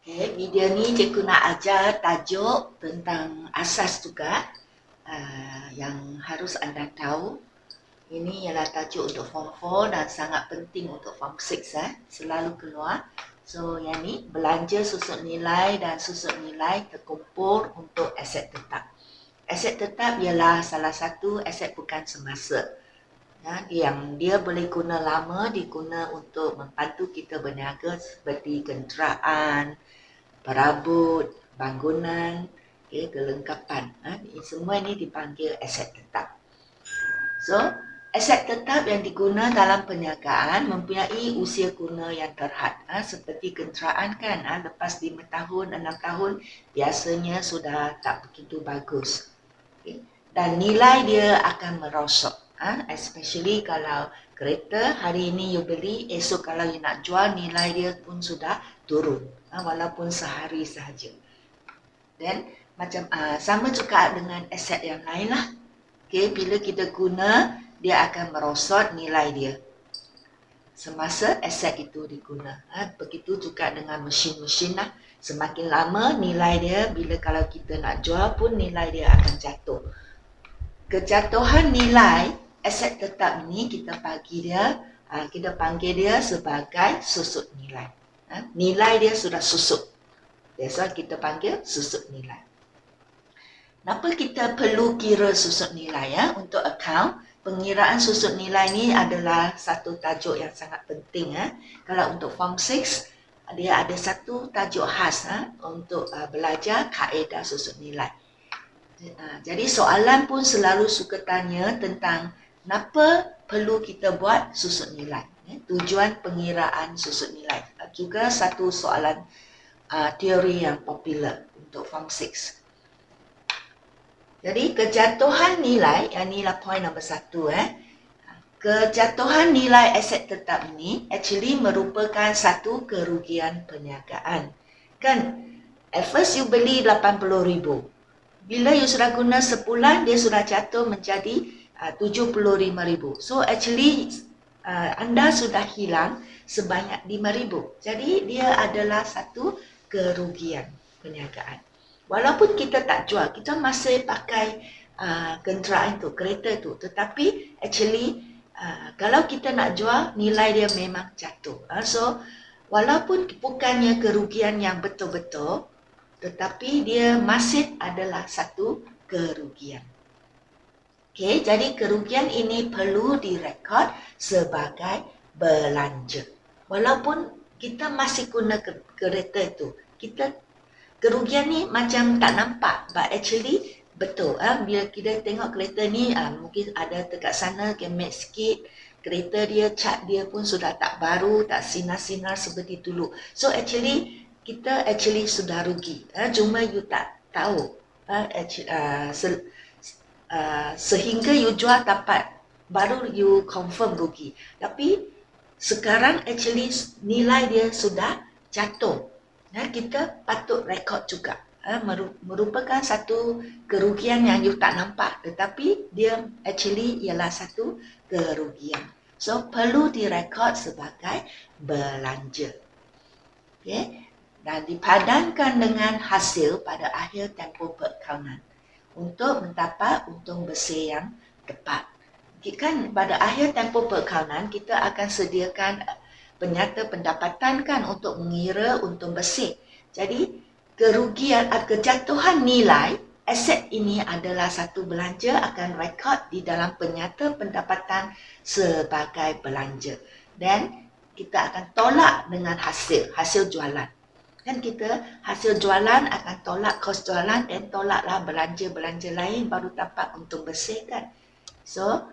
Okay, video ni cikgu nak ajar tajuk tentang asas juga yang harus anda tahu. Ini ialah tajuk untuk Form 4 dan sangat penting untuk Form 6 selalu keluar. So yang ni belanja susut nilai dan susut nilai terkumpul untuk aset tetap. Aset tetap ialah salah satu aset bukan semasa. Yang dia boleh guna lama, diguna untuk membantu kita berniaga seperti kenderaan, perabot, bangunan, kelengkapan. Semua ini dipanggil aset tetap. So, aset tetap yang diguna dalam perniagaan mempunyai usia guna yang terhad. Seperti kenderaan kan, lepas 5 tahun, 6 tahun, biasanya sudah tak begitu bagus. Dan nilai dia akan merosot. Especially kalau kereta hari ini you beli, esok kalau you nak jual, nilai dia pun sudah turun. Walaupun sehari sahaja. Dan macam sama juga dengan aset yang lain lah. Okay, bila kita guna, dia akan merosot nilai dia semasa aset itu diguna. Begitu juga dengan mesin-mesin lah. Semakin lama nilai dia, bila kalau kita nak jual pun nilai dia akan jatuh. Kejatuhan nilai aset tetap ini kita panggil dia sebagai susut nilai. Nilai dia sudah susut. That's why kita panggil susut nilai. Kenapa kita perlu kira susut nilai untuk akaun? Pengiraan susut nilai ni adalah satu tajuk yang sangat penting. Kalau untuk Form 6, dia ada satu tajuk khas untuk belajar kaedah susut nilai. Jadi soalan pun selalu suka tanya tentang kenapa perlu kita buat susut nilai. Tujuan pengiraan susut nilai. Juga satu soalan teori yang popular untuk Form 6. Jadi kejatuhan nilai, yang inilah point nombor 1. Kejatuhan nilai aset tetap ini actually merupakan satu kerugian perniagaan. Kan, at first you beli 80,000. Bila you sudah guna sebulan, dia sudah jatuh menjadi 75,000. So actually anda sudah hilang sebanyak 5,000. Jadi dia adalah satu kerugian perniagaan. Walaupun kita tak jual, kita masih pakai kenderaan itu, kereta itu. Tetapi actually kalau kita nak jual, nilai dia memang jatuh. So walaupun bukannya kerugian yang betul-betul, tetapi dia masih adalah satu kerugian. Okay, jadi kerugian ini perlu direkod sebagai belanja. Walaupun kita masih guna kereta itu, kerugian ni macam tak nampak, but actually betul. Bila kita tengok kereta ni, mungkin ada dekat sana kemek sikit, kereta dia, cat dia pun sudah tak baru, tak sinar-sinar seperti dulu. So actually, kita sudah rugi. Cuma you tak tahu. Sehingga you jual dapat, baru you confirm rugi. Tapi sekarang actually nilai dia sudah jatuh. Kita patut rekod juga. Merupakan satu kerugian yang you tak nampak, tetapi dia actually ialah satu kerugian. So perlu direkod sebagai belanja. Okay? Dan dipadankan dengan hasil pada akhir tempoh perakaunan untuk mendapat untung bersih yang tepat. Kan pada akhir tempoh perakaunan kita akan sediakan penyata pendapatan kan untuk mengira untung bersih. Jadi kejatuhan nilai aset ini adalah satu belanja akan rekod di dalam penyata pendapatan sebagai belanja. Dan kita akan tolak dengan hasil jualan. Kan kita hasil jualan akan tolak kos jualan dan tolaklah belanja-belanja lain baru dapat untung bersih kan. So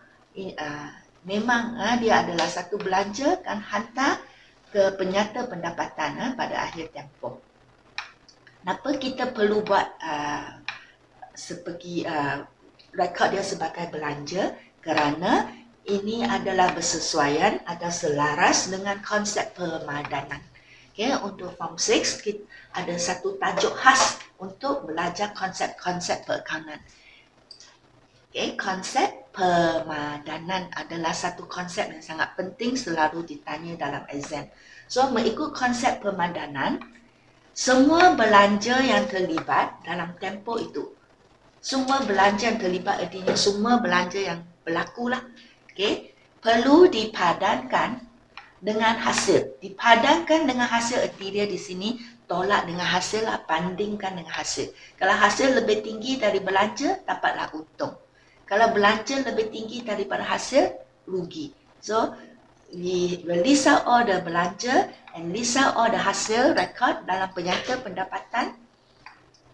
memang dia adalah satu belanja kan hantar ke penyata pendapatan pada akhir tempoh. Kenapa kita perlu buat rekod dia sebagai belanja? Kerana ini adalah bersesuaian atau selaras dengan konsep permadanan. Okay, untuk Form 6 kita ada satu tajuk khas untuk belajar konsep-konsep perakaunan. Okay, konsep permadanan adalah satu konsep yang sangat penting, selalu ditanya dalam exam. So mengikut konsep permadanan, semua belanja yang terlibat dalam tempoh itu. Semua belanja yang terlibat artinya semua belanja yang berlaku lah. Okay? Perlu dipadankan dengan hasil. Dipadankan dengan hasil arti dia di sini tolak dengan hasil lah, bandingkan dengan hasil. Kalau hasil lebih tinggi dari belanja, dapatlah untung. Kalau belanja lebih tinggi daripada hasil, rugi. So, we will list out all the belanja and list out all the hasil record dalam penyata pendapatan.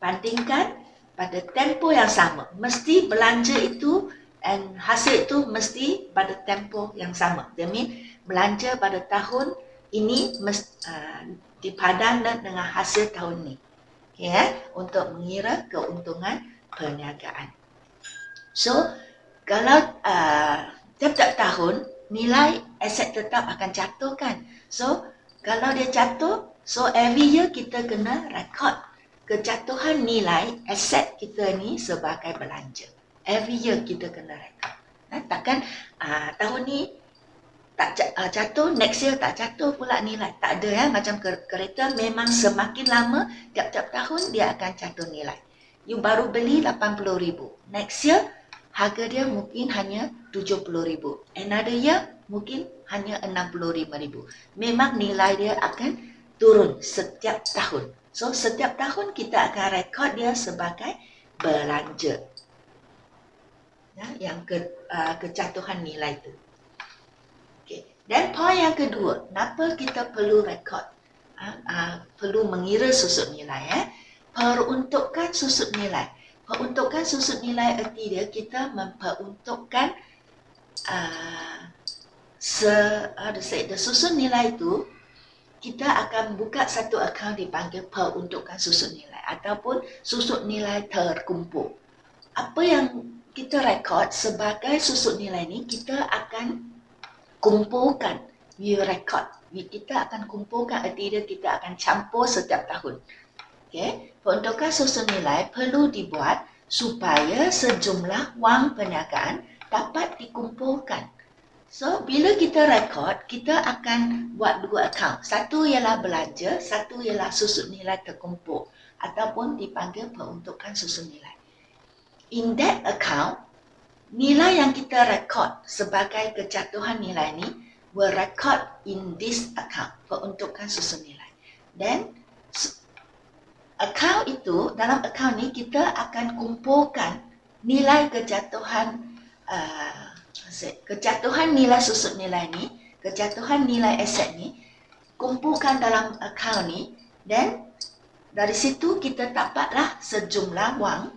Bandingkan pada tempoh yang sama. Mesti belanja itu and hasil itu mesti pada tempoh yang sama. That means belanja pada tahun ini dipadankan dengan hasil tahun ini. Okay, untuk mengira keuntungan perniagaan. So, kalau tiap-tiap tahun nilai aset tetap akan jatuh kan. So, kalau dia jatuh, so every year kita kena record kejatuhan nilai aset kita ni sebagai belanja. Every year kita kena rekod. Takkan tahun ni tak jatuh, next year tak jatuh pula nilai. Tak ada ya, macam kereta memang semakin lama, tiap-tiap tahun dia akan jatuh nilai. You baru beli 80,000. Next year, harga dia mungkin hanya 70,000. Another year, mungkin hanya 65,000. Memang nilai dia akan turun setiap tahun. So, setiap tahun kita akan rekod dia sebagai belanja. Ya, yang kejatuhan nilai itu. Okay. Dan poin yang kedua, kenapa kita perlu rekod? Perlu mengira susut nilai. Peruntukan susut nilai. Peruntukan susut nilai erti dia, kita memperuntukkan susut nilai itu. Kita akan buka satu akaun dipanggil peruntukan susut nilai ataupun susut nilai terkumpul. Apa yang kita rekod sebagai susut nilai ni, kita akan kumpulkan. Kita akan kumpulkan, arti dia kita akan campur setiap tahun. Okay? Peruntukan susut nilai perlu dibuat supaya sejumlah wang perniagaan dapat dikumpulkan. So, bila kita rekod, kita akan buat dua akaun. Satu ialah belanja, satu ialah susut nilai terkumpul ataupun dipanggil peruntukan susut nilai. In that account, nilai yang kita rekod sebagai kejatuhan nilai ni will record in this account, peruntukan susut nilai. Dan akaun itu, dalam akaun ni kita akan kumpulkan nilai kejatuhan nilai susut nilai ni, kejatuhan nilai aset ni, kumpulkan dalam akaun ni, dan dari situ kita dapatlah sejumlah wang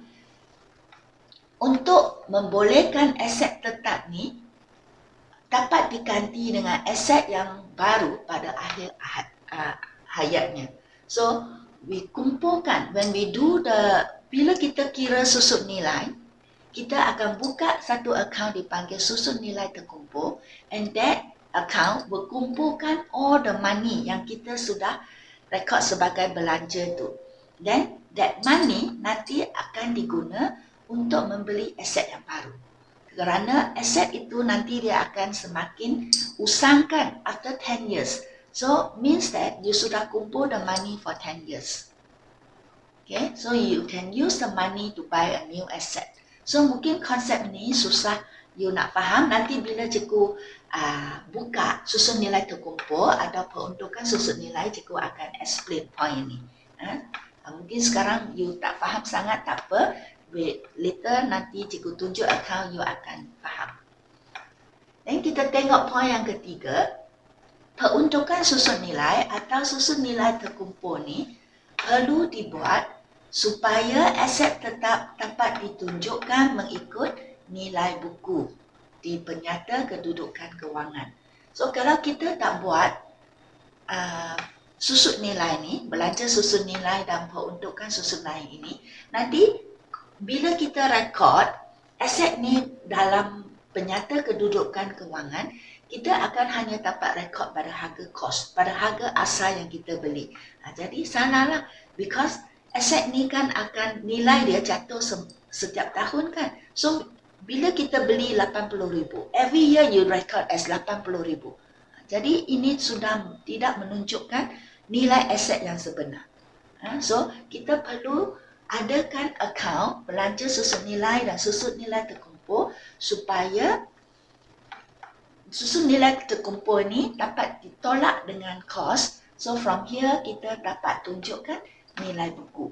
untuk membolehkan aset tetap ni dapat diganti dengan aset yang baru pada akhir hayatnya. So, we kumpulkan, bila kita kira susut nilai, kita akan buka satu akaun dipanggil susut nilai terkumpul, and that account berkumpulkan all the money yang kita sudah rekod sebagai belanja tu. Then that money nanti akan diguna untuk membeli aset yang baru. Kerana aset itu nanti dia akan semakin usangkan after 10 years. So means that you sudah kumpul the money for 10 years. Okay, so you can use the money to buy a new asset. So mungkin konsep ni susah you nak faham. Nanti bila cikgu buka susut nilai terkumpul atau peruntukan susut nilai, cikgu akan explain point ni. Mungkin sekarang you tak faham sangat, tak apa. Later nanti cikgu tunjuk akaun, you akan faham. Dan kita tengok point yang ketiga. Peruntukan susut nilai atau susut nilai terkumpul ni perlu dibuat supaya aset tetap dapat ditunjukkan mengikut nilai buku di penyata kedudukan kewangan. So, kalau kita tak buat susut nilai ni, belanja susut nilai dan peruntukan susut nilai ini, nanti bila kita rekod aset ni dalam penyata kedudukan kewangan, kita akan hanya dapat rekod pada harga kos, pada harga asal yang kita beli. Jadi salahlah, because aset ni kan akan nilai dia jatuh setiap tahun kan. So, bila kita beli 80,000, every year you record as 80,000. Jadi, ini sudah tidak menunjukkan nilai aset yang sebenar. So kita perlu adakan akaun belanja susun nilai dan susun nilai terkumpul supaya susun nilai terkumpul ni dapat ditolak dengan kos. So from here kita dapat tunjukkan nilai buku.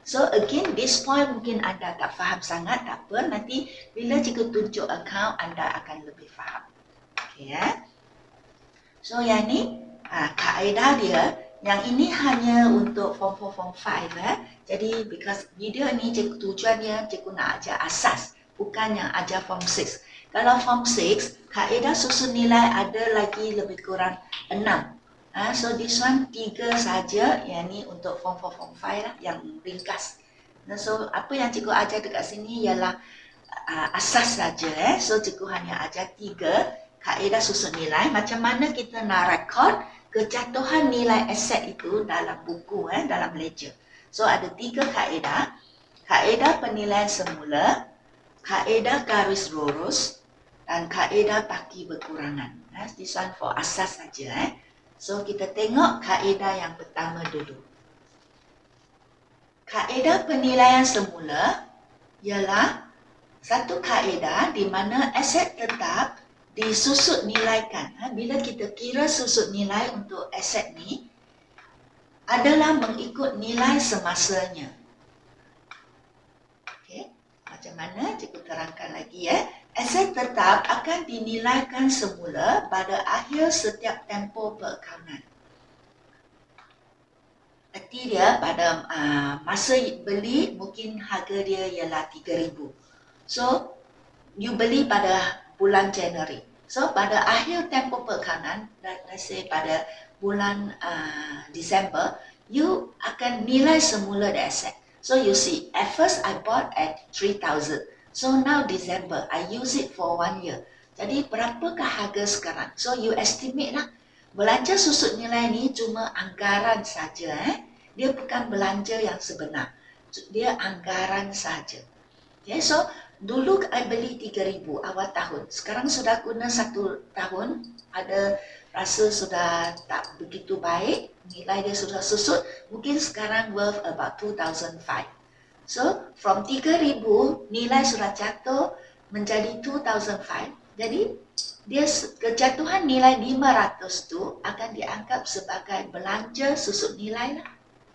So again, this point mungkin anda tak faham sangat, tak apa. Nanti bila cikgu tunjuk akaun, anda akan lebih faham. Okay, ya. So yang ni kaedah dia. Yang ini hanya untuk form 4, form 5. Jadi because video ni tujuannya cikgu nak ajar asas, bukan yang ajar form 6. Kalau form 6, kaedah susun nilai ada lagi lebih kurang 6. So this one 3 saja, yang ni untuk form 4, form 5 lah, yang ringkas. So apa yang cikgu ajar dekat sini ialah asas saja. So cikgu hanya ajar 3 kaedah susun nilai. Macam mana kita nak rekod kejatuhan nilai aset itu dalam buku, dalam ledger. So ada 3 kaedah. Kaedah penilaian semula, kaedah garis lurus, dan kaedah baki berkurangan. This one for asas saja. So kita tengok kaedah yang pertama dulu. Kaedah penilaian semula ialah satu kaedah di mana aset tetap disusut nilaikan. Bila kita kira susut nilai untuk aset ni adalah mengikut nilai semasanya. Okay. Macam mana? Cikgu terangkan lagi ya. Aset tetap akan dinilaikan semula pada akhir setiap tempoh perakaunan. Arti dia pada masa beli mungkin harga dia ialah 3,000. So you beli pada bulan Januari. So pada akhir tempoh perakaunan, let's say pada bulan Disember, you akan nilai semula the asset. So you see, at first I bought at 3,000. So now December, I use it for 1 year. Jadi berapakah harga sekarang? So you estimate lah. Belanja susut nilai ni cuma anggaran saja. Dia bukan belanja yang sebenar. Dia anggaran saja. Okay, so dulu I beli 3,000 awal tahun. Sekarang sudah guna 1 tahun. Ada rasa sudah tak begitu baik. Nilai dia sudah susut. Mungkin sekarang worth about 2,500. So, from 3,000, nilai sudah jatuh menjadi 2,500. Jadi, dia kejatuhan nilai 500 tu akan dianggap sebagai belanja susut nilai lah.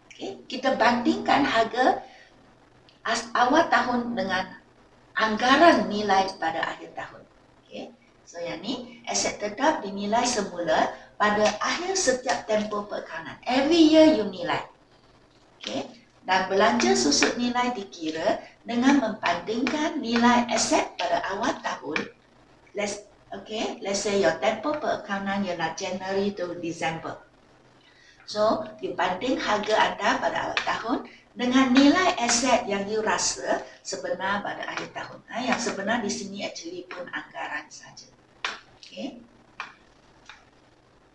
Okay. Kita bandingkan harga awal tahun dengan anggaran nilai pada akhir tahun. Okay. So, yang ni, aset tetap dinilai semula pada akhir setiap tempoh perakaunan. Every year you nilai. Okay. Dan belanja susut nilai dikira dengan membandingkan nilai aset pada awal tahun. Let's say your tempoh perakaunan ialah January to December. So, dibanding harga anda pada awal tahun dengan nilai aset yang you rasa sebenar pada akhir tahun. Yang sebenar di sini actually pun anggaran saja. Okay.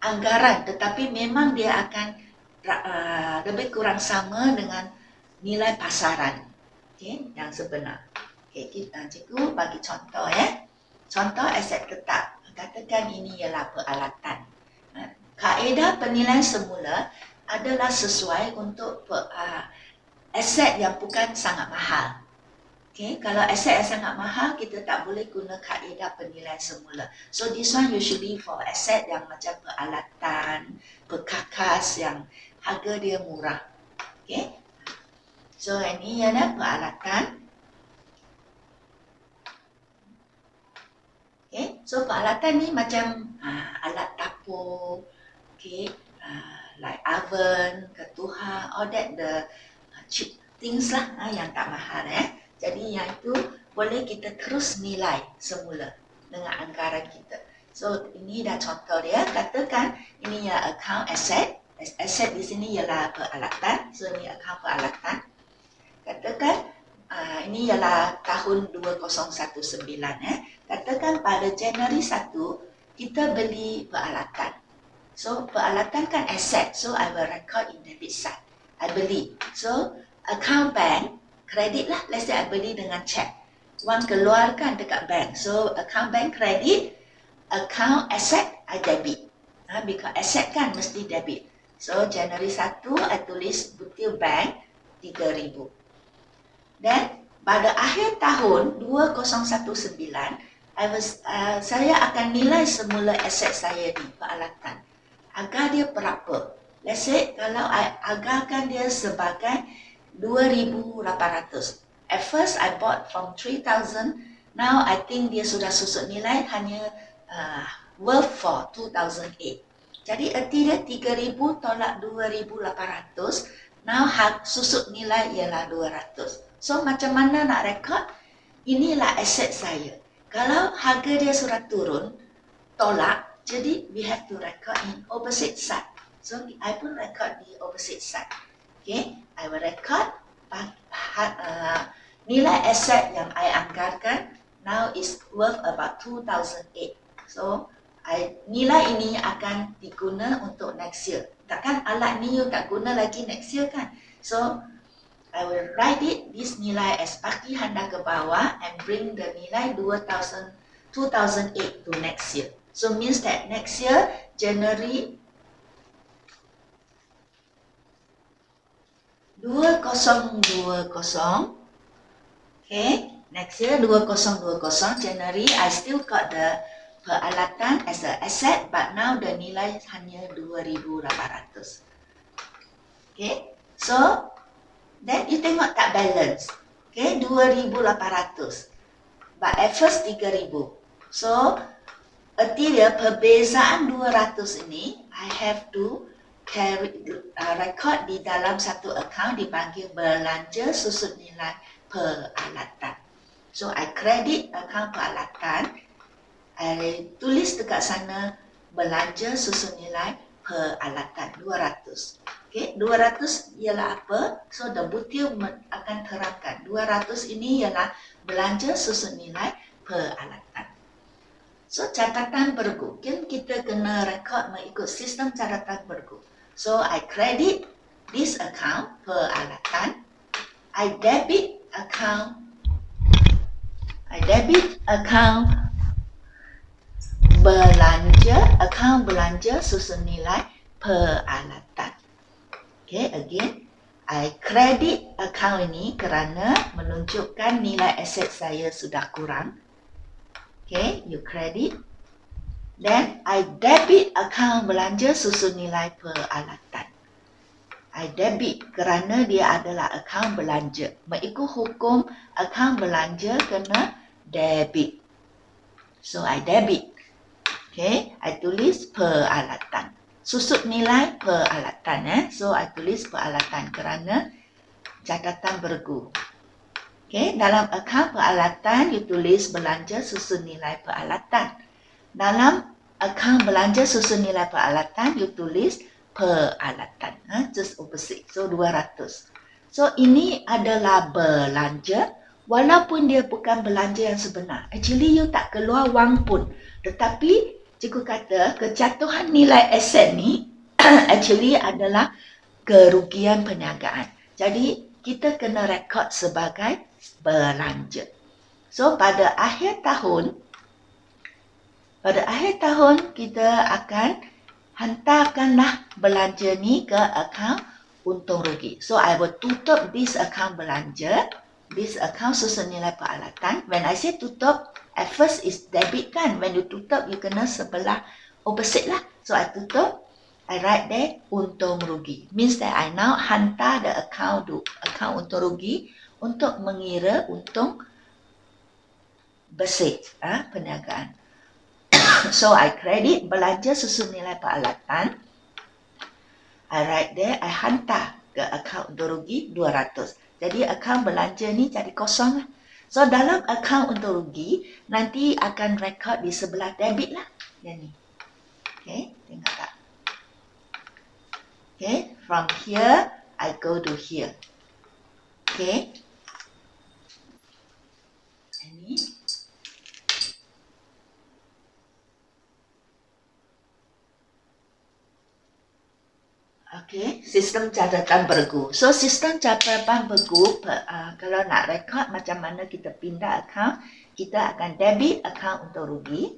Anggaran, tetapi memang dia akan lebih kurang sama dengan nilai pasaran, okay, yang sebenar. Okay, cikgu bagi contoh ya. Contoh aset tetap. Katakan ini ialah peralatan. Kaedah penilaian semula adalah sesuai untuk aset yang bukan sangat mahal. Okay, kalau aset yang sangat mahal, kita tak boleh guna kaedah penilaian semula. So this one usually for aset yang macam peralatan, perkakas yang harga dia murah. Okay. So, ini ialah peralatan. Okay. So, peralatan ni macam alat dapur, okay, like oven, ketuhar, all that the cheap things lah yang tak mahal. Jadi, yang itu boleh kita terus nilai semula dengan anggaran kita. So, ini dah contoh dia. Katakan ini ialah account asset. Asset di sini ialah peralatan. So, ini account peralatan. Katakan ini ialah tahun 2019. Katakan pada Januari 1 kita beli peralatan. So peralatan kan aset. So I will record in debit side. I beli. So account bank, kredit lah. Let's say I beli dengan cek. Wang keluarkan dekat bank. So account bank kredit, account asset I debit. Because asset kan mesti debit. So Januari 1 I tulis butil bank 3,000. Dan pada akhir tahun 2019 saya akan nilai semula aset saya di peralatan agar dia berapa. Let's say kalau I agarkan dia sebagai 2,800. At first I bought from 3,000. Now I think dia sudah susut nilai hanya worth for 2,008. Jadi erti dia 3,000 tolak 2,800. Now susut nilai ialah 200. So macam mana nak rekod? Inilah aset saya. Kalau harga dia sudah turun, tolak. Jadi we have to record in opposite side. So I pun record di opposite side. Okay, I will record nilai aset yang I anggarkan now is worth about 2,008. So nilai ini akan diguna untuk next year. Takkan alat ni you tak guna lagi next year kan? So I will write it this nilai as baki handa ke bawah and bring the nilai 2008 to next year. So means that next year January 2020, okay, next year 2020 January I still got the peralatan as an asset, but now the nilai hanya 2,800. Okay, so then you tengok tak balance. Okay, 2,800, but at first 3,000. So erti dia perbezaan 200 ini I have to record di dalam satu account dipanggil belanja susut nilai peralatan. So I credit account peralatan, I tulis dekat sana belanja susun nilai peralatan 200. Okay, 200 ialah apa? So the butil akan terangkan 200 ini ialah belanja susun nilai peralatan. So catatan bergu, kan kita kena rekod mengikut sistem catatan bergu. So I credit this account peralatan, I debit account belanja susun nilai peralatan. Okay, again I credit account ini kerana menunjukkan nilai aset saya sudah kurang. Okay, you credit. Then I debit account belanja susun nilai peralatan. I debit kerana dia adalah account belanja. Mengikut hukum account belanja kena debit. So I debit. Okay, I tulis peralatan. Susut nilai peralatan. So I tulis peralatan kerana catatan bergu. Okay, dalam account peralatan you tulis belanja susun nilai peralatan. Dalam account belanja susun nilai peralatan you tulis peralatan. Just opposite. So 200. So ini adalah belanja walaupun dia bukan belanja yang sebenar. Actually you tak keluar wang pun. Tetapi cikgu kata kejatuhan nilai aset ni actually adalah kerugian perniagaan. Jadi kita kena rekod sebagai belanja. So pada akhir tahun kita akan hantarkanlah belanja ni ke akaun untung rugi. So I will tutup this account belanja, this account susun nilai peralatan. When I say tutup, at first is debit kan. When you tutup, you kena sebelah opposite lah. So I tutup, I write there untung rugi. Means that I now hantar the account untung rugi untuk mengira untung bersih perniagaan. So I credit belanja susun nilai peralatan. I write there, I hantar ke akaun untung rugi 200. Jadi akaun belanja ni jadi kosong lah. So dalam akaun untung rugi nanti akan rekod di sebelah debit lah. Yang ni. Okay, tengok tak? Okay, from here I go to here. Okay. Ini. Okay, sistem catatan bergu. So, sistem catatan bergu, kalau nak rekod macam mana kita pindah akaun, kita akan debit akaun untung rugi,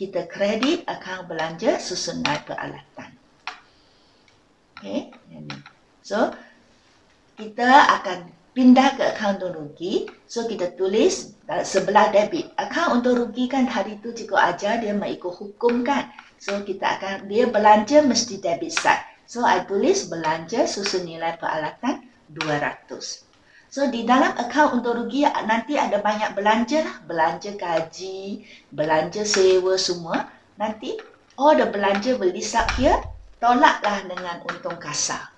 kita kredit akaun belanja susun nilai peralatan. Okay, ini. So, kita akan pindah ke akaun untuk rugi. So, kita tulis sebelah debit. Akaun untuk rugi kan hari tu cikgu ajar dia mengikut hukum kan. So, dia belanja mesti debit side. So, I tulis belanja susun nilai peralatan 200. So, di dalam akaun untuk rugi nanti ada banyak belanja lah. Belanja gaji, belanja sewa semua. Nanti all the belanja will list up here. Tolaklah dengan untung kasar.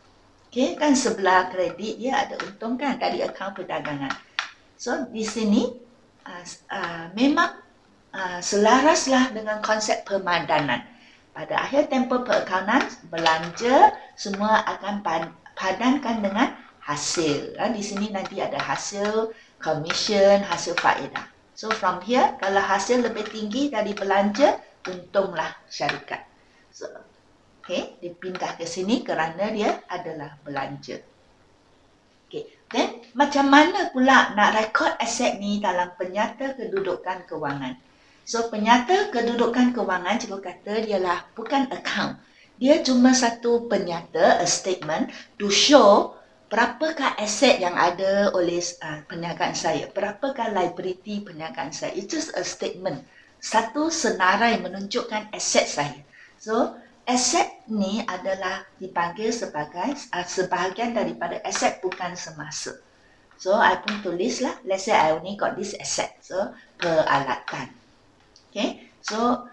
Okay, kan sebelah kredit dia ada untung kan dari akaun perdagangan. So, di sini memang selaraslah dengan konsep pemadanan. Pada akhir tempoh perakaunan, belanja semua akan padankan dengan hasil. Di sini nanti ada hasil commission, hasil faedah. So, from here, kalau hasil lebih tinggi dari belanja, untunglah syarikat. So, okay, dipindah ke sini kerana dia adalah belanja. Okay, then macam mana pula nak rekod aset ni dalam penyata kedudukan kewangan? So, penyata kedudukan kewangan, cikgu kata ialah bukan account. Dia cuma satu penyata, a statement to show berapakah aset yang ada oleh perniagaan saya, berapakah liability perniagaan saya. It's just a statement. Satu senarai menunjukkan aset saya. So, aset ni adalah dipanggil sebagai sebahagian daripada aset bukan semasa. So, I pun tulislah, let's say I only got this asset. So, peralatan. Okay, so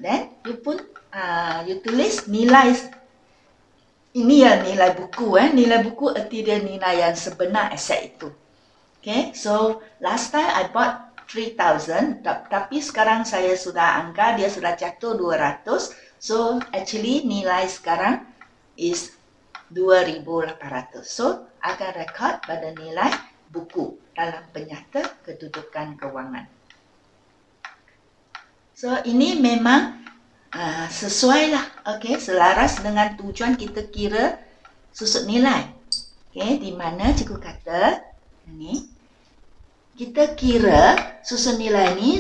then you pun you tulis nilai. Ini ya nilai buku. Nilai buku erti dia nilai yang sebenar aset itu. Okay, so last time I bought 3,000, tapi sekarang saya sudah angka dia sudah jatuh 200. So, actually nilai sekarang is 2,800. So, akan rekod pada nilai buku dalam penyata kedudukan kewangan. So, ini memang sesuai lah. Okay, selaras dengan tujuan kita kira susut nilai. Okay, di mana cikgu kata, ini, kita kira susun nilai ni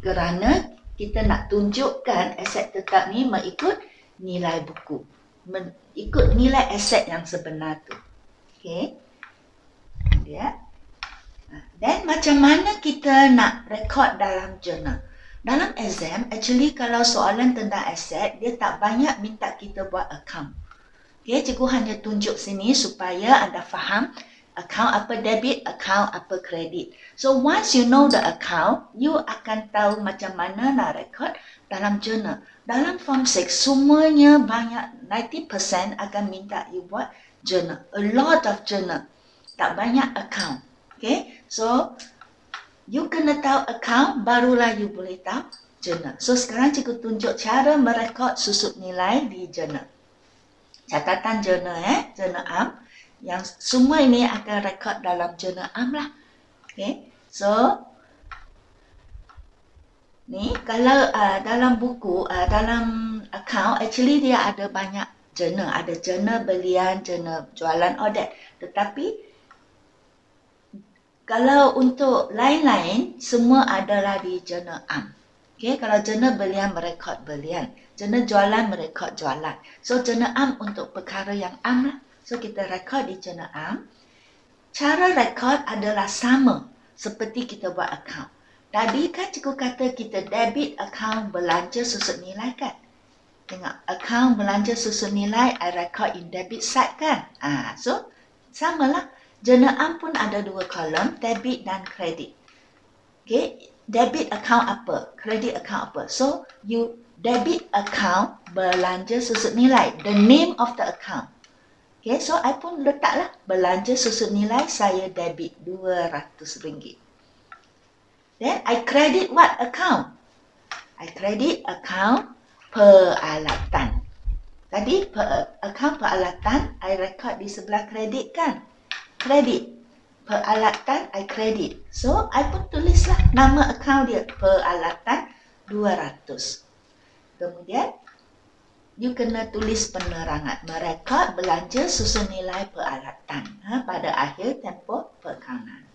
kerana kita nak tunjukkan aset tetap ni mengikut nilai buku. Mengikut nilai aset yang sebenar tu. Okay. Dan macam mana kita nak rekod dalam jurnal? Dalam exam, actually kalau soalan tentang aset, dia tak banyak minta kita buat account. Okay, cikgu hanya tunjuk sini supaya anda faham account apa debit, account apa kredit. So once you know the account, you akan tahu macam mana nak rekod dalam journal. Dalam form 6, semuanya banyak, 90% akan minta you buat journal. A lot of journal. Tak banyak account. Okay, so you kena tahu account, barulah you boleh tahu journal. So sekarang cikgu tunjuk cara merekod susut nilai di journal. Catatan journal, journal am. Yang semua ini akan rekod dalam jurnal am lah. Okay, so ni kalau dalam buku, dalam account, actually dia ada banyak jurnal. Ada jurnal belian, jurnal jualan, all that. Tetapi kalau untuk lain-lain, semua adalah di jurnal am. Okay, kalau jurnal belian merekod belian, jurnal jualan merekod jualan. So jurnal am untuk perkara yang am lah. So, kita rekod di jurnal am. Cara rekod adalah sama seperti kita buat account. Tadi kan cikgu kata kita debit account belanja susut nilai kan? Tengok, account belanja susut nilai, I record in debit side kan? So, samalah. Jurnal am pun ada dua kolom, debit dan kredit. Okay, debit account apa? Kredit account apa? So, you debit account belanja susut nilai. The name of the account. Okay, so I pun letaklah belanja susut nilai saya debit RM200. Then I credit what account? I credit account peralatan. Tadi account peralatan I record di sebelah kredit kan? Kredit. Peralatan I credit. So I pun tulislah nama account dia peralatan 200. Kemudian you kena tulis penerangan. Merekod belanja susun nilai peralatan pada akhir tempoh perakaunan.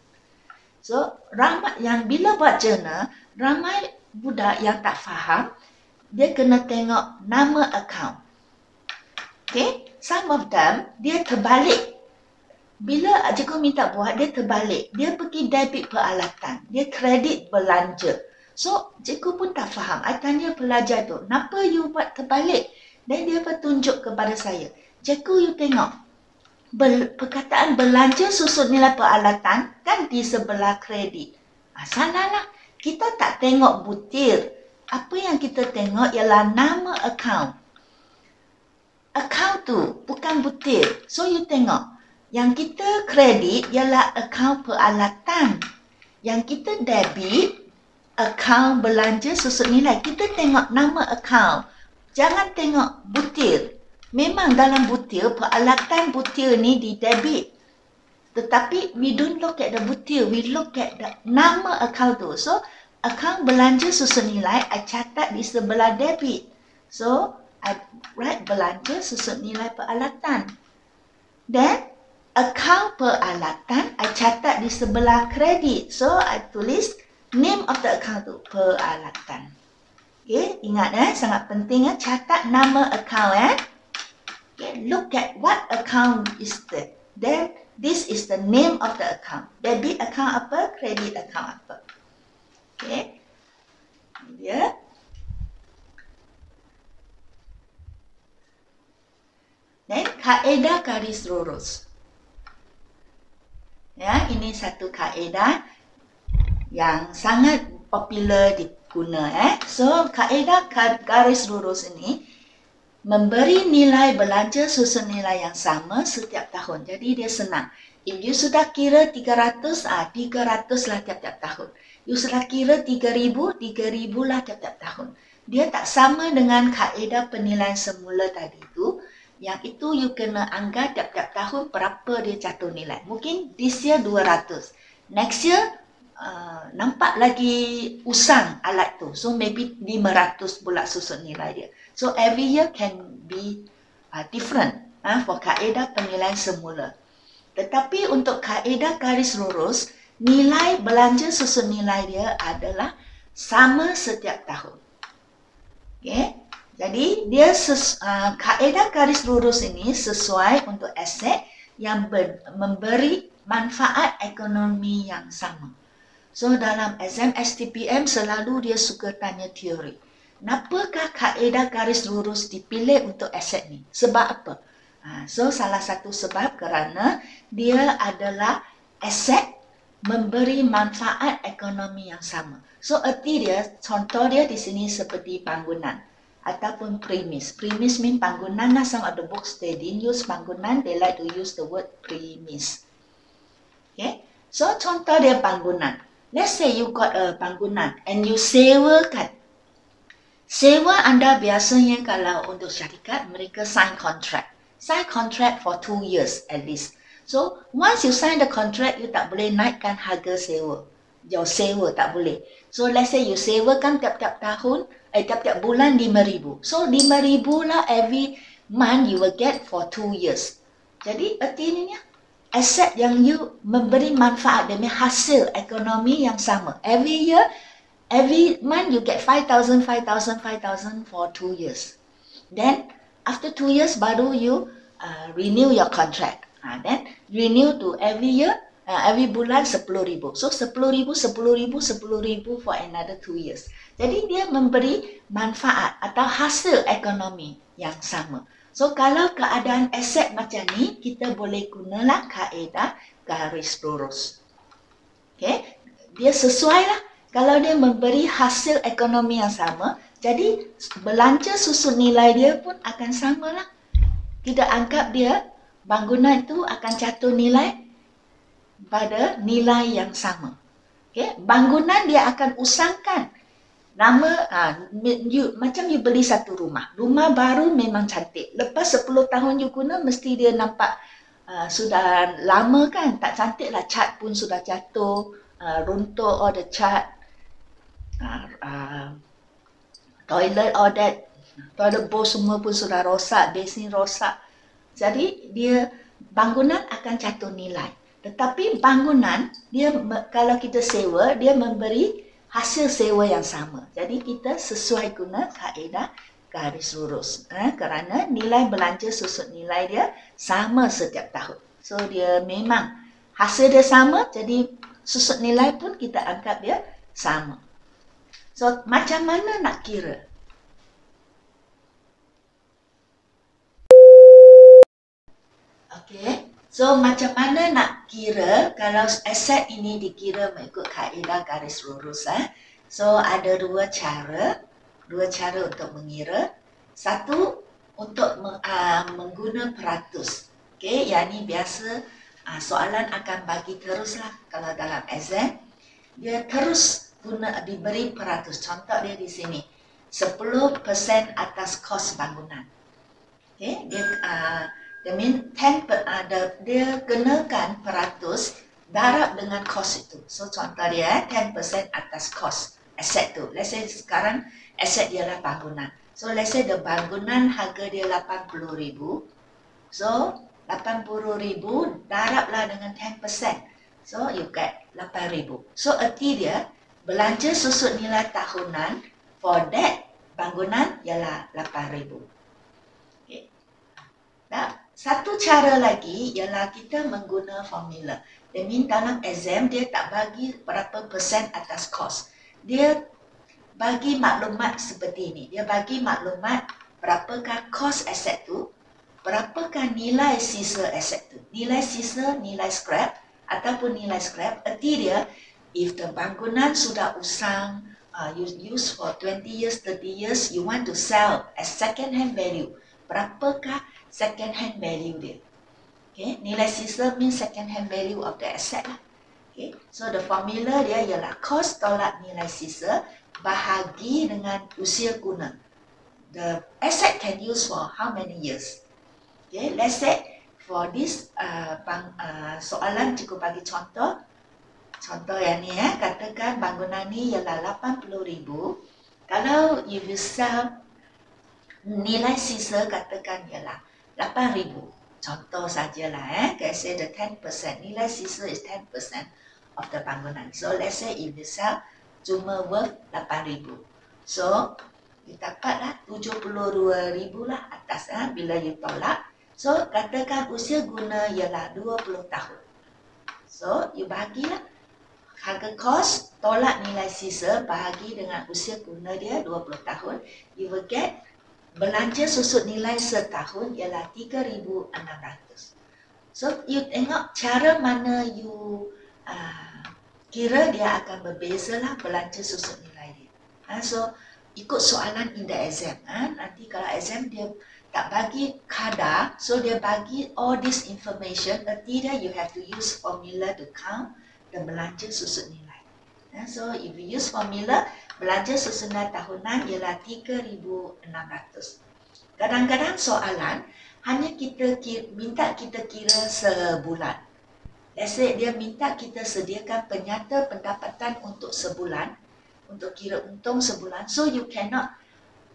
So, ramai yang bila buat jurnal, ramai budak yang tak faham, dia kena tengok nama account. Okay? some of them, dia terbalik. Bila cikgu minta buat, dia terbalik. Dia pergi debit peralatan. Dia kredit belanja. So, cikgu pun tak faham. I tanya pelajar tu, kenapa you buat terbalik? Dan dia bertunjuk kepada saya. Cikgu, you tengok. Perkataan belanja susun nilai peralatan kan di sebelah kredit. Salah lah. Kita tak tengok butir. Apa yang kita tengok ialah nama akaun. Akaun tu bukan butir. So, you tengok. Yang kita kredit ialah akaun peralatan. Yang kita debit, akaun belanja susun nilai. Kita tengok nama akaun. Jangan tengok butir. Memang dalam butir, peralatan butir ni di debit. Tetapi we don't look at the butir. We look at the nama akaun tu. So, akaun belanja susun nilai, I catat di sebelah debit. So, I write belanja susun nilai peralatan. Then, akaun peralatan, I catat di sebelah kredit. So, I tulis name of the account tu, peralatan. Okay, ingat sangat penting catat nama akaun Okay, look at what account is that. Then, this is the name of the account. Debit account apa, credit account apa. Okay, dia. Then, kaedah garis lurus. Ya, ini satu kaedah yang sangat popular diguna. So, kaedah garis lurus ini memberi nilai belanja susun nilai yang sama setiap tahun. Jadi, dia senang. If you sudah kira 300, 300 lah tiap-tiap tahun. You sudah kira 3,000, 3,000 lah tiap-tiap tahun. Dia tak sama dengan kaedah penilaian semula tadi tu. Yang itu you kena anggap tiap-tiap tahun berapa dia jatuh nilai. Mungkin this year 200. Next year, nampak lagi usang alat tu. So, maybe 500 pula susun nilai dia. So, every year can be different for kaedah penilaian semula. Tetapi untuk kaedah garis lurus, nilai belanja susun nilai dia adalah sama setiap tahun. Okay? Jadi, dia kaedah garis lurus ini sesuai untuk aset yang memberi manfaat ekonomi yang sama. So, dalam exam STPM selalu dia suka tanya teori. Kenapakah kaedah garis lurus dipilih untuk aset ni? Sebab apa? So, salah satu sebab kerana dia adalah aset memberi manfaat ekonomi yang sama. So, erti dia, contoh dia di sini seperti bangunan ataupun premise. Premise mean bangunan lah. Some of the books they didn't use bangunan, they like to use the word premise. Okay? So, contoh dia bangunan. Let's say you got a bangunan and you sewakan. Sewa anda biasanya kalau untuk syarikat, mereka sign contract. Sign contract for 2 years at least. So, once you sign the contract, you tak boleh naikkan harga sewa. Your sewa tak boleh. So, let's say you sewakan tiap-tiap tahun, tiap-tiap bulan 5,000. So, 5,000 lah every month you will get for 2 years. Jadi, artinya, aset yang you memberi manfaat demi hasil ekonomi yang sama. Every year, every month you get 5,000, 5,000, 5,000 for 2 years. Then, after 2 years, baru you renew your contract. Then, renew to every year, every bulan 10,000. So, 10,000, 10,000, 10,000 for another 2 years. Jadi, dia memberi manfaat atau hasil ekonomi yang sama. So, kalau keadaan aset macam ni, kita boleh gunalah kaedah garis lurus. Okay? Dia sesuai lah. Kalau dia memberi hasil ekonomi yang sama, jadi belanja susun nilai dia pun akan sama lah. Kita anggap dia, bangunan itu akan jatuh nilai pada nilai yang sama. Okay? Bangunan dia akan usangkan. Macam you beli satu rumah. Rumah baru memang cantik. Lepas 10 tahun you guna, mesti dia nampak sudah lama kan. Tak cantik lah. Cat pun sudah jatuh. Runtuh all the cat. Toilet all that. Toilet bowl semua pun sudah rosak. Basin rosak. Jadi dia bangunan akan jatuh nilai. Tetapi bangunan, dia kalau kita sewa, dia memberi hasil sewa yang sama. Jadi kita sesuai guna kaedah garis lurus. Kerana nilai belanja susun nilai dia sama setiap tahun. So dia memang hasil dia sama, jadi susun nilai pun kita anggap dia sama. So macam mana nak kira? Okay. So macam mana nak kira kalau aset ini dikira mengikut kaedah garis lurus? So ada dua cara untuk mengira. Satu, untuk mengguna peratus. Okay, yang ni biasa soalan akan bagi teruslah kalau dalam exam. Dia terus diberi peratus. Contoh dia di sini, 10% atas kos bangunan. Okay, dia 10 dia kenakan peratus darab dengan kos itu. So contoh dia 10% atas kos aset tu. Let's say sekarang aset dia lah bangunan. So let's say the bangunan harga dia 80,000. So 80,000 darablah dengan 10%. So you get 8,000. So erti dia belanja susun nilai tahunan for that bangunan ialah 8,000. Okay. Nah, satu cara lagi ialah kita mengguna formula. Dia minta dalam exam dia tak bagi berapa persen atas kos. Dia bagi maklumat seperti ini. Dia bagi maklumat berapakah kos aset tu, berapakah nilai sisa aset tu. Nilai sisa, nilai scrap ataupun nilai scrap, erti dia if the bangunan sudah usang, you use for 20 years, 30 years, you want to sell as second hand value. Berapakah second hand value dia? Okay, nilai sisa means second hand value of the asset lah. Okay, so the formula dia ialah kos tolak nilai sisa bahagi dengan usia guna. The asset can use for how many years? Okay, let's say for this soalan cikgu bagi contoh. Contoh yang ni katakan bangunan ni ialah 80,000. Kalau you will sell, nilai sisa katakan ialah 8,000. Contoh sajalah let's say the 10%, nilai sisa is 10% of the bangunan. So let's say if you sell cuma worth 8,000. So you dapatlah 72,000 lah atas bila you tolak. So katakan usia guna ialah 20 tahun. So you bahagilah harga kos tolak nilai sisa bahagi dengan usia guna dia 20 tahun. You will get belanja susun nilai setahun ialah 3,600. So, you tengok cara mana you kira dia akan berbeza lah belanja susun nilai dia. So, ikut soalan in the exam. Nanti kalau exam dia tak bagi kadar, so dia bagi all this information, tidak you have to use formula to count dan belanja susun nilai. So, if you use formula, belanja susunan tahunan ialah 3,600. Kadang-kadang soalan hanya minta kita kira sebulan. Let's say dia minta kita sediakan penyata pendapatan untuk sebulan, untuk kira untung sebulan. So you cannot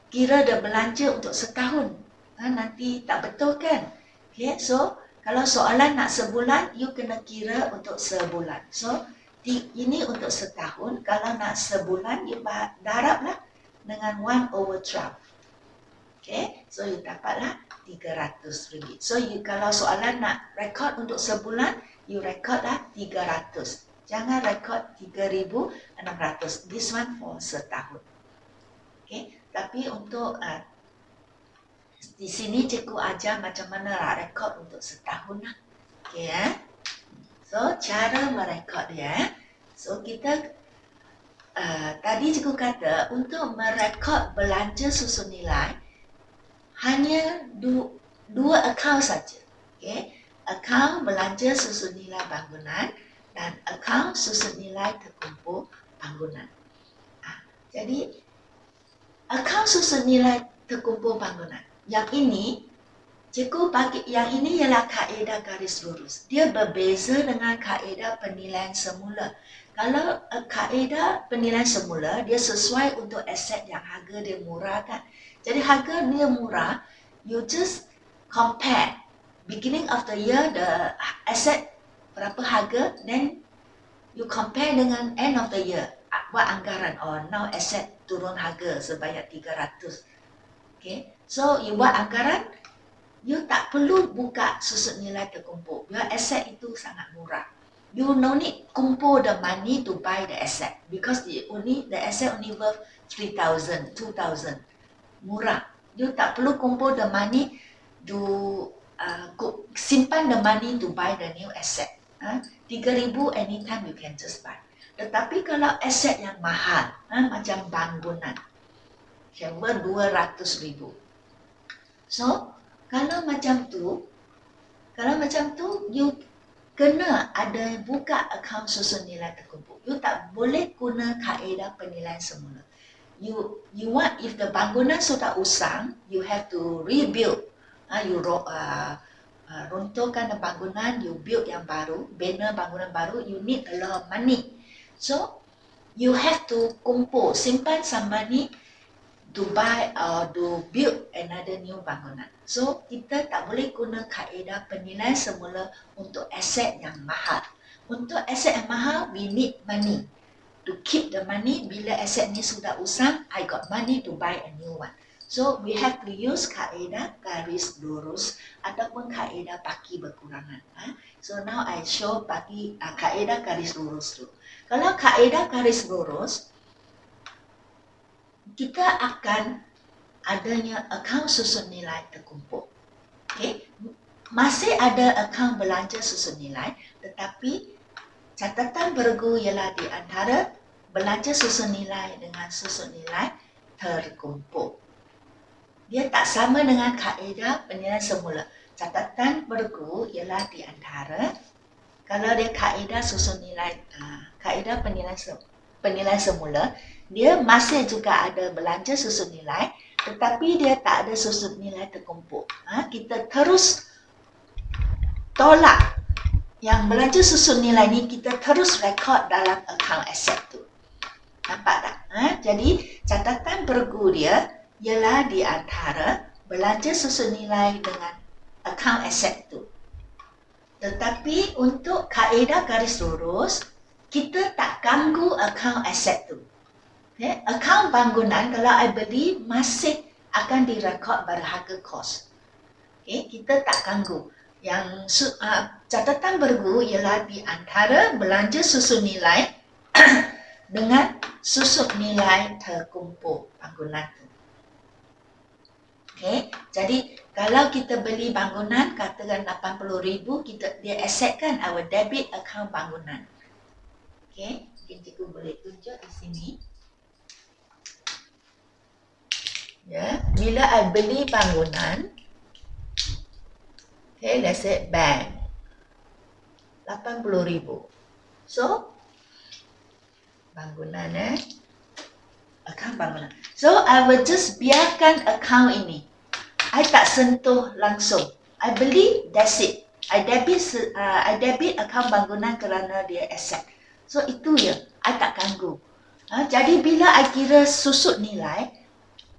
kira dia belanja untuk setahun. Nanti tak betul kan? Okay, so kalau soalan nak sebulan, you kena kira untuk sebulan. So ini untuk setahun, kalau nak sebulan, you darablah dengan 1/12. Okay, so you dapatlah 300 ringgit. So you kalau soalan nak rekod untuk sebulan, you rekodlah 300. Jangan rekod 3,600. This one for setahun. Okay, tapi untuk di sini cikgu ajar macam mana nak rekod untuk setahun lah. Okay, so, cara merekod dia. So, kita tadi cikgu kata untuk merekod belanja susun nilai hanya dua akaun saja. Okay? Akaun belanja susun nilai bangunan dan akaun susun nilai terkumpul bangunan. Jadi, akaun susun nilai terkumpul bangunan. Yang ini cikgu bagi yang ini ialah kaedah garis lurus. Dia berbeza dengan kaedah penilaian semula. Kalau kaedah penilaian semula, dia sesuai untuk aset yang harga dia murah kan. Jadi harga dia murah, you just compare. Beginning of the year, the asset berapa harga, then you compare dengan end of the year. Buat anggaran, now asset turun harga sebanyak 300. Okay, so you buat anggaran, you tak perlu buka susut nilai terkumpul. Your asset itu sangat murah. You no need kumpul the money to buy the asset because the asset only worth 3,000, 2,000. Murah. You tak perlu kumpul the money to simpan the money to buy the new asset. 3,000 anytime you can just buy. Tetapi kalau aset yang mahal, macam bangunan, worth 200,000. So, kalau macam tu, you kena ada buka akaun susun nilai terkumpul. You tak boleh guna kaedah penilaian semula. You want, if the bangunan sudah usang, you have to rebuild. You runtuhkan the bangunan, you build yang baru, bina bangunan baru, you need a lot of money. So, you have to kumpul, simpan some money to buy or to build another new bangunan. So, kita tak boleh guna kaedah penilaian semula untuk aset yang mahal. Untuk aset yang mahal, we need money. To keep the money, bila aset ni sudah usang, I got money to buy a new one. So, we have to use kaedah garis lurus ataupun kaedah baki berkurangan. So, now I show baki kaedah garis lurus tu. Kalau kaedah garis lurus, kita akan adanya akaun susun nilai terkumpul. Okay? Masih ada akaun belanja susun nilai, tetapi catatan bergu ialah di antara belanja susun nilai dengan susun nilai terkumpul. Dia tak sama dengan kaedah penilaian semula. Catatan bergu ialah di antara, kalau dia kaedah susun nilai, kaedah penilaian semula, dia masih juga ada belanja susun nilai, tetapi dia tak ada susun nilai terkumpul. Kita terus tolak yang belanja susun nilai ni, kita terus rekod dalam akaun aset tu. Nampak tak? Jadi catatan bergu dia ialah di antara belanja susun nilai dengan akaun aset tu. Tetapi untuk kaedah garis lurus, kita tak ganggu akaun aset tu. Okay? Akaun bangunan, kalau I beli, masih akan direkod pada harga kos. Okay? Kita tak ganggu. Yang catatan bergu ialah di antara belanja susun nilai dengan susun nilai terkumpul bangunan tu. Okay? Jadi, kalau kita beli bangunan, katakan 80,000, dia aset kan, our debit account bangunan. Okay? Mungkin cikgu boleh tunjuk di sini. Ya, bila I beli bangunan, okay, let's say bank, 80,000. So, bangunan akaun bangunan. So, I will just biarkan akaun ini. I tak sentuh langsung. I beli, that's it. I debit akaun bangunan kerana dia aset. So, itu je. I tak ganggu. Jadi, bila I kira susut nilai,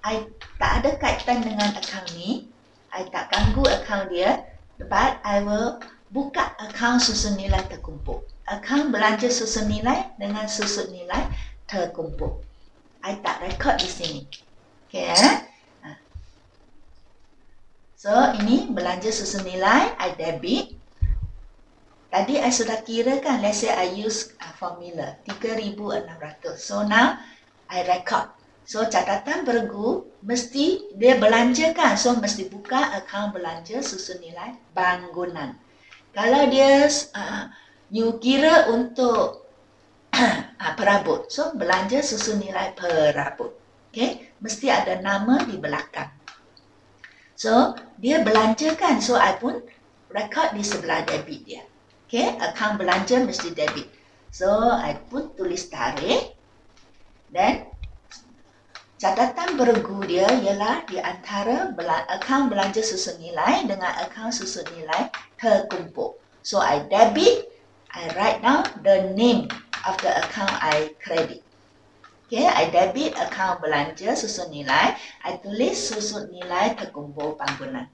I tak ada kaitan dengan akaun ni. I tak ganggu akaun dia. But I will buka akaun susun nilai terkumpul. Akaun belanja susun nilai dengan susun nilai terkumpul. I tak rekod di sini. Okay, So, ini belanja susun nilai, I debit. Tadi I sudah kira kan, let's say I use formula 3,600. So, now I record. So, catatan bergu, mesti dia belanja kan. So, mesti buka akaun belanja susun nilai bangunan. Kalau dia, you kira untuk perabot. So, belanja susun nilai perabot. Okay, mesti ada nama di belakang. So, dia belanja kan. So, I pun record di sebelah debit dia. Okay, akaun belanja mesti debit. So, I pun tulis tarikh. Then, catatan bergu dia ialah di antara akaun belanja susun nilai dengan akaun susun nilai terkumpul. So, I debit, I write down the name of the account I credit. Okay, I debit akaun belanja susun nilai, I tulis susun nilai terkumpul bangunan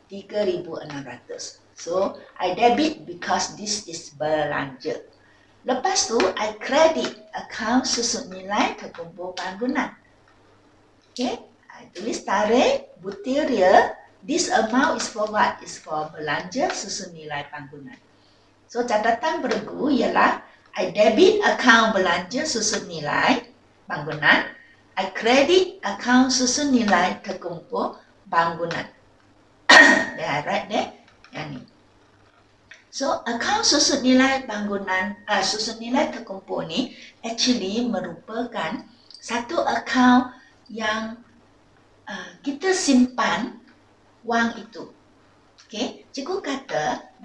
3,600. So, I debit because this is belanja. Lepas tu, I credit akaun susun nilai terkumpul bangunan. Okay, Tulis tarikh butir dia. This amount is for what? Is for belanja susun nilai bangunan. So catatan bergu ialah I debit account belanja susun nilai bangunan. I credit account susun nilai terkumpul bangunan. Then I write there. Yang ni. So account susun nilai bangunan, susun nilai terkumpul ni actually merupakan satu account yang kita simpan wang itu. Okay, cikgu kata,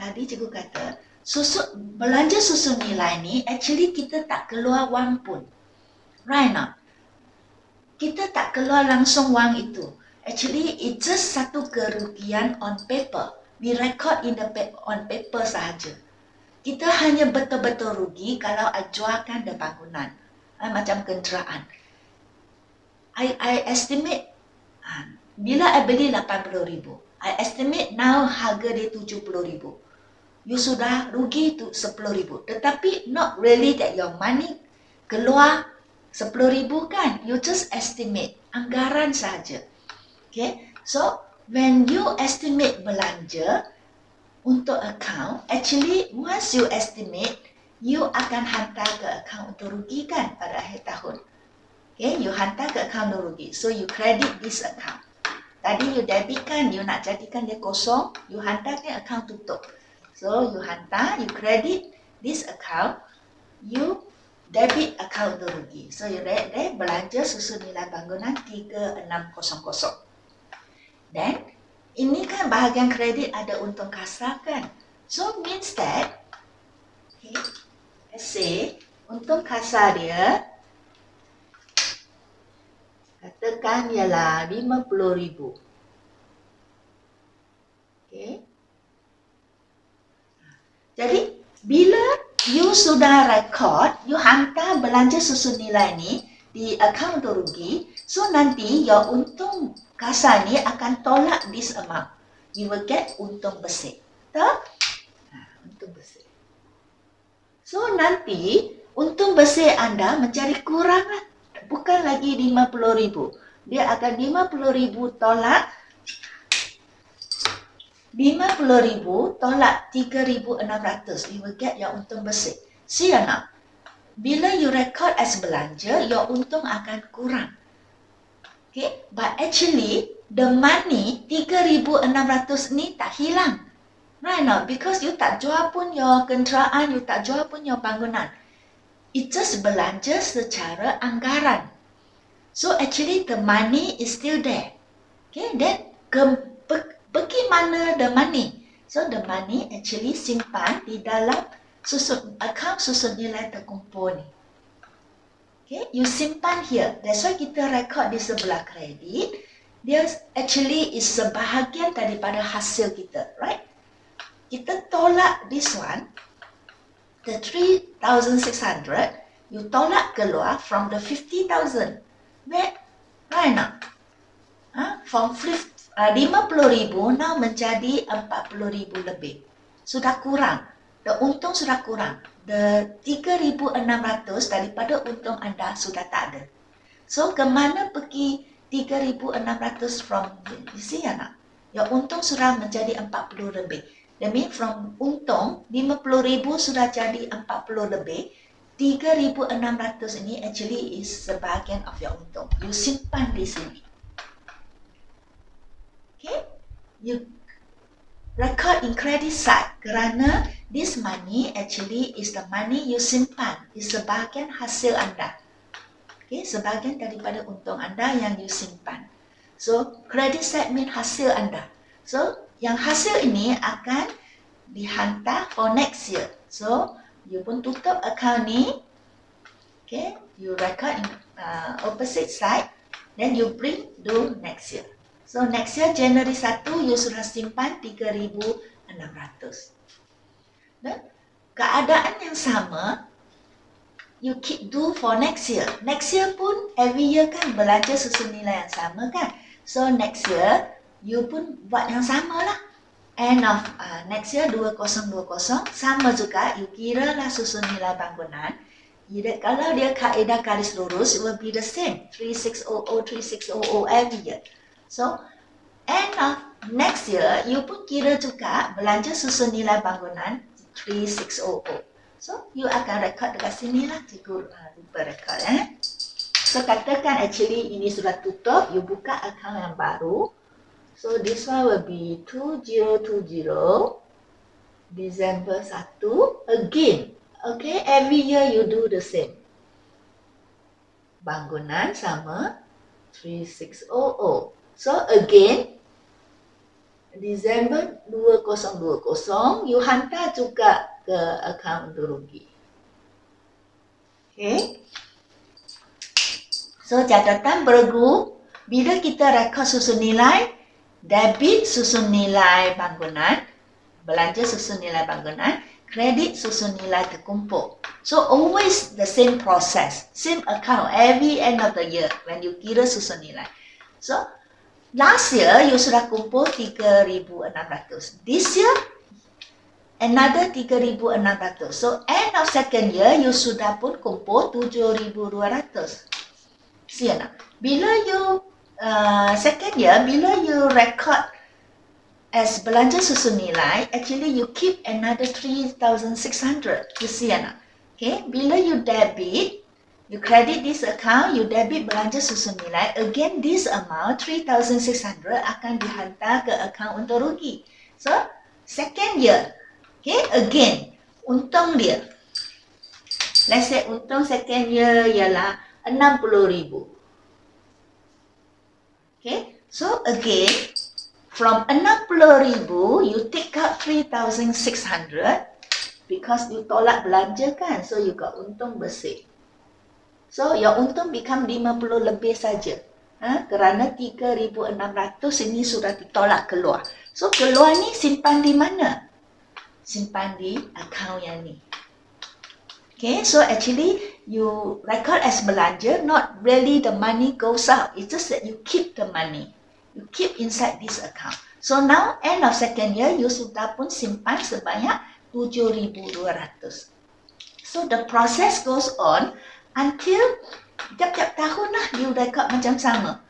belanja susun nilai ni actually kita tak keluar wang pun. Right now, kita tak keluar langsung wang itu. Actually, it's just satu kerugian on paper. We record on paper sahaja. Kita hanya betul-betul rugi kalau I jualkan the bangunan. Macam kenderaan. I estimate, bila I beli 80,000, I estimate now harga dia 70,000. You sudah rugi tu 10,000. Tetapi not really that your money keluar 10,000 kan. You just estimate, anggaran saja. Okay, so when you estimate belanja untuk account, actually once you estimate, you akan hantar ke account untuk rugi kan pada akhir tahun. Okay, you hantar ke account untuk rugi. So you credit this account. Tadi you debit kan, you nak jadikan dia kosong, you hantar ke account tutup. So you hantar, you credit this account, you debit account untuk rugi. So you write there, belanja susun nilai bangunan 3600. Then, ini kan bahagian kredit ada untung kasar kan. So, means that, okay, let's say, untung kasar dia, katakan ialah 50,000. Okay. Jadi, bila you sudah record, you hantar belanja susun nilai ni di account untuk rugi, so nanti your untung kasar ni akan tolak this amount. You will get untung bersih. Betul? Untung bersih. So nanti untung bersih anda menjadi kurang lah. Bukan lagi 50,000. Dia akan 50,000 tolak 50,000 tolak 3,600. You will get your untung bersih. See or not? Bila you record as belanja, your untung akan kurang. Okay, but actually the money 3,600 ni tak hilang. Right now, because you tak jual pun your kenderaan, you tak jual pun your bangunan. It just belanja secara anggaran. So actually the money is still there. Okay, then pergi mana the money? So the money actually simpan di dalam account susun nilai terkumpul ni. Okay, you simpan here. That's why kita record di sebelah kredit. Dia actually is sebahagian daripada hasil kita, right? Kita tolak this one, the 3,600, you tolak keluar from the 50,000. Right now? From 50,000 now menjadi 40,000 lebih. Sudah kurang. The untung sudah kurang. The 3,600 daripada untung anda sudah tak ada. So, kemana pergi 3,600 from? You see ya nak? Your untung sudah menjadi 40 lebih. That means from untung 50,000 sudah jadi 40 lebih. 3,600 ini actually is sebahagian of your untung. You simpan di sini. Okay? You record in credit side kerana this money actually is the money you simpan, is sebahagian hasil anda. Okay, sebahagian daripada untung anda yang you simpan. So, credit side mean hasil anda. So, yang hasil ini akan dihantar for next year. So, you pun tutup account ni. Okay, you record in opposite side, then you bring to next year. So, next year, January 1, you sudah simpan 3,600. Dan keadaan yang sama, you keep do for next year. Next year pun, every year kan belanja susun nilai yang sama kan. So, next year, you pun buat yang sama lah. End of next year, 2020, sama juga, you kira lah susun nilai bangunan. Kalau dia kaedah garis lurus, it will be the same. 3600, 3600 every year. So, end of next year, you pun kira juga belanja susun nilai bangunan 3600. So, you akan record dekat sini lah. Cikgu lupa record. So, katakan actually ini sudah tutup, you buka account yang baru. So, this one will be 2020, December 1, again. Okay, every year you do the same. Bangunan sama 3600. So again, December 2020, you hantar juga ke akaun untung rugi. Okay. So catatan bergu, bila kita rekod susun nilai, debit susun nilai bangunan, belanja susun nilai bangunan, kredit susun nilai terkumpul. So always the same process, same account every end of the year when you kira susun nilai. So last year you sudah kumpul 3,600. This year another 3,600. So end of second year you sudah pun kumpul 7,200. See now, bila you second year, bila you record as belanja susun nilai, actually you keep another 3,600. You see anak? Okay, bila you debit, you credit this account, you debit belanja susun nilai, again this amount 3,600 akan dihantar ke account untung rugi. So, second year, okay, again, untung dia. Let's say untung second year ialah 60,000. Okay, so again, from 60,000, you take out 3,600 because you tolak belanja kan, so you got untung bersih. So your untung become 50 lebih saja. Kerana 3,600 ini sudah ditolak keluar. So keluar ni simpan di mana? Simpan di akaun yang ni. Okay, so actually you record as belanja, not really the money goes out. It's just that you keep the money. You keep inside this account. So now, end of second year, you sudah pun simpan sebanyak 7,200. So the process goes on until tiap-tiap tahun lah you record macam sama.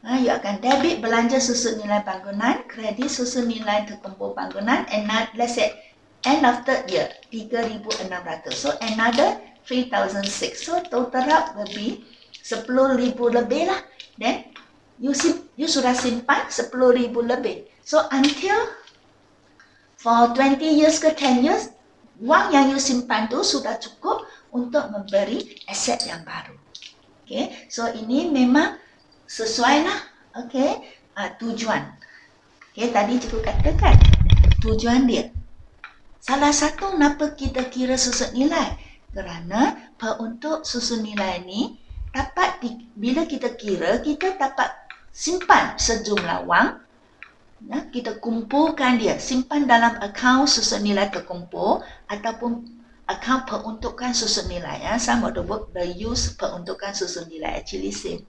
You akan debit belanja susun nilai bangunan, kredit susun nilai terkumpul bangunan, and let's say end of third year, 3,600. So another 3,600. So total up will be 10,000 lebih lah. Then you sudah simpan 10,000 lebih. So until for 20 years ke 10 years, wang yang you simpan tu sudah cukup untuk memberi aset yang baru. Okay, so ini memang sesuai lah. Okay, tujuan. Okay, tadi cikgu katakan tujuan dia. Salah satu kenapa kita kira susun nilai, kerana untuk susun nilai ni dapat bila kita kira, kita dapat simpan sejumlah wang, kita kumpulkan dia, simpan dalam akaun susun nilai terkumpul ataupun akaun peruntukan susun nilai. Some of the work they use peruntukan susun nilai actually same.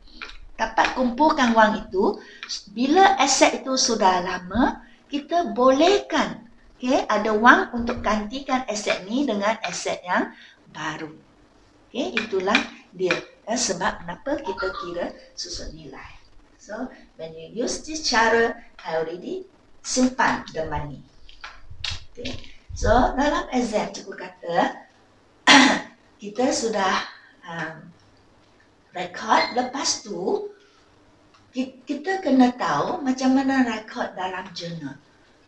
Dapat kumpulkan wang itu, bila aset itu sudah lama, kita bolehkan ada wang untuk gantikan aset ni dengan aset yang baru. Okay, itulah dia. Sebab kenapa kita kira susun nilai. So, when you use this cara, I already simpan the money. Okay. So, dalam exam, cikgu kata, kita sudah record. Lepas tu, kita kena tahu macam mana record dalam journal.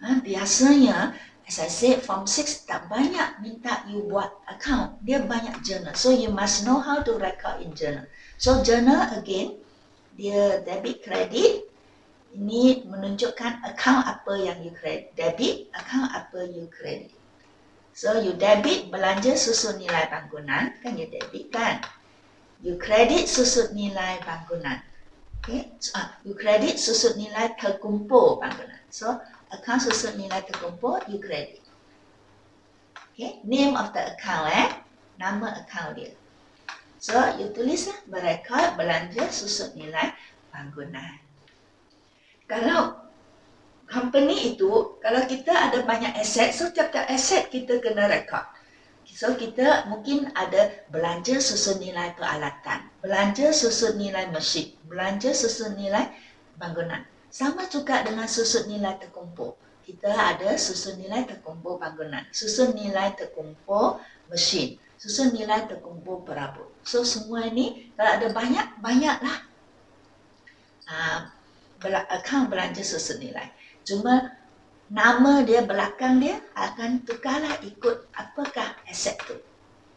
Biasanya, as I said, Form 6 tak banyak minta you buat account. Dia banyak journal. So, you must know how to record in journal. So, journal again, dia debit kredit. Ini menunjukkan account apa yang you debit, account apa you credit. So, you debit belanja susun nilai bangunan, kan you debit kan? You credit susun nilai bangunan. Okay? So, you credit susun nilai terkumpul bangunan. So, account susun nilai terkumpul, you credit. Okay? Name of the account, nama account dia. So, you tulislah merekod belanja susun nilai bangunan. Kalau company itu, kalau kita ada banyak aset, so tiap-tiap aset kita kena rekod. So kita mungkin ada belanja susun nilai peralatan, belanja susun nilai mesin, belanja susun nilai bangunan. Sama juga dengan susun nilai terkumpul. Kita ada susun nilai terkumpul bangunan, susun nilai terkumpul mesin, susun nilai terkumpul perabot. So semua ini kalau ada banyaklah akaun belanja susun nilai. Cuma nama dia belakang dia akan tukarlah ikut apakah aset tu.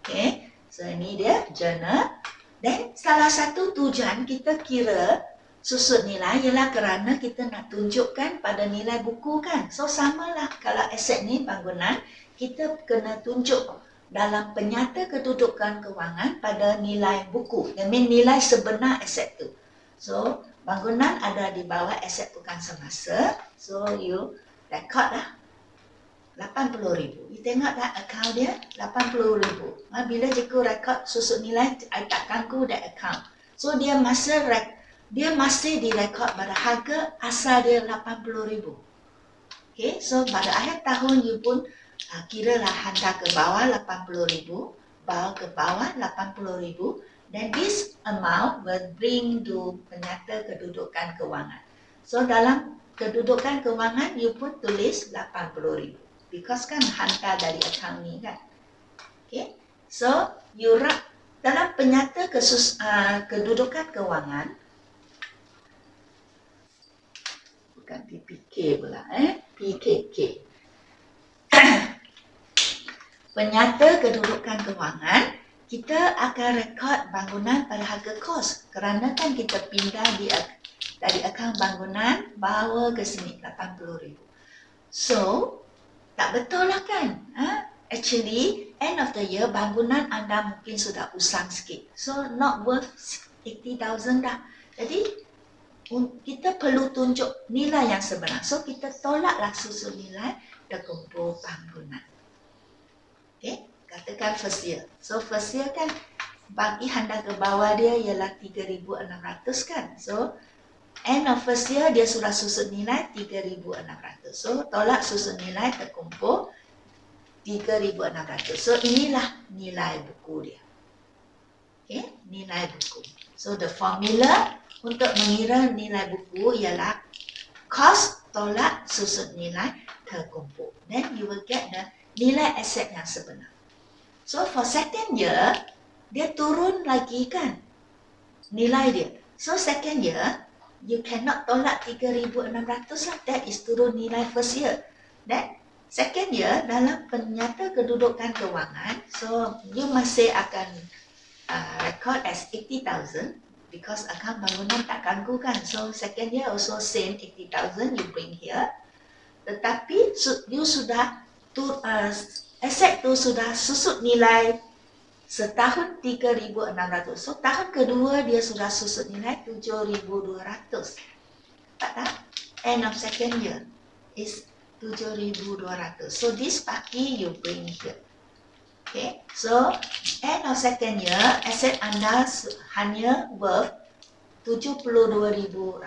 Okay, so ini dia journal. Dan salah satu tujuan kita kira susun nilai ialah kerana kita nak tunjukkan pada nilai buku kan. So samalah kalau aset ni bangunan, kita kena tunjuk dalam penyata kedudukan kewangan pada nilai buku. That means nilai sebenar aset tu. So bangunan ada di bawah aset bukan semasa. So you record lah 80,000. You tengok tak akaun dia 80,000. Bila cikgu record susun nilai, I tak ganggu that account. So dia masih direkod pada harga asal dia 80,000. Okay, so pada akhir tahun you pun kira lah hantar ke bawah 80,000, bawa ke bawah 80,000. Then this amount will bring to penyata kedudukan kewangan. So dalam kedudukan kewangan you pun tulis 80,000 because kan hantar dari akaun ni kan. Okay, so you dalam penyata kedudukan kewangan, bukan PPK pula, PKK. Penyata kedudukan kewangan, kita akan rekod bangunan pada harga kos kerana kan kita pindah dari akaun bangunan bawa ke sini 80,000. So tak betul lah kan? Actually end of the year bangunan anda mungkin sudah usang sikit. So not worth 80,000 dah. Jadi kita perlu tunjuk nilai yang sebenar. So kita tolaklah susun nilai terkumpul bangunan. Okay, katakan first year. So first year kan bagi hantar ke bawah dia ialah 3,600 kan. So end of first year dia sudah susun nilai 3,600. So tolak susun nilai terkumpul 3,600. So inilah nilai buku dia. Okay, nilai buku. So the formula untuk mengira nilai buku ialah kos tolak susun nilai terkumpul. Then you will get the nilai aset yang sebenar. So for second year dia turun lagi kan nilai dia. So second year you cannot tolak 3,600 lah. That is turun nilai first year. Then second year dalam penyata kedudukan kewangan, so you masih akan record as 80,000 because akaun bangunan tak ganggu kan. So second year also same 80,000 you bring here. Tetapi you sudah aset tu sudah susut nilai setahun 3,600. So tahun kedua dia sudah susut nilai 7,200. Tak? End of second year is 7,200. So this pagi you bring here. Okay. So end of second year aset anda hanya worth 72,800.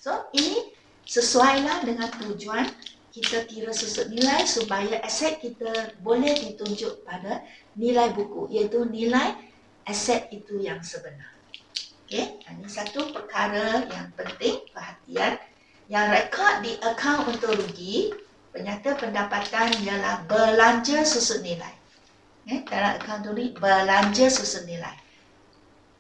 So ini sesuailah dengan tujuan kita kira susut nilai supaya aset kita boleh ditunjuk pada nilai buku, iaitu nilai aset itu yang sebenar. Okay, ini satu perkara yang penting perhatian. Yang rekod di akaun untung rugi, penyata pendapatan ialah belanja susut nilai. Okay, dalam akaun rugi belanja susut nilai.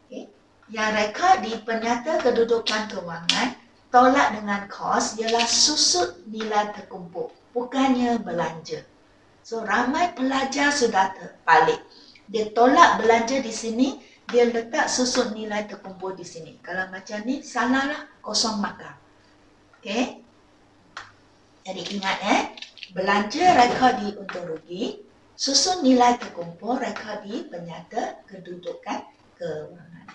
Okay, yang rekod di penyata kedudukan kewangan tolak dengan kos ialah susut nilai terkumpul, bukannya belanja. So ramai pelajar sudah terbalik. Dia tolak belanja di sini, dia letak susut nilai terkumpul di sini. Kalau macam ni salahlah, kosong markah. Okay. Jadi ingat belanja rekod di untung rugi, susun nilai terkumpul rekod di penyata kedudukan kewangan.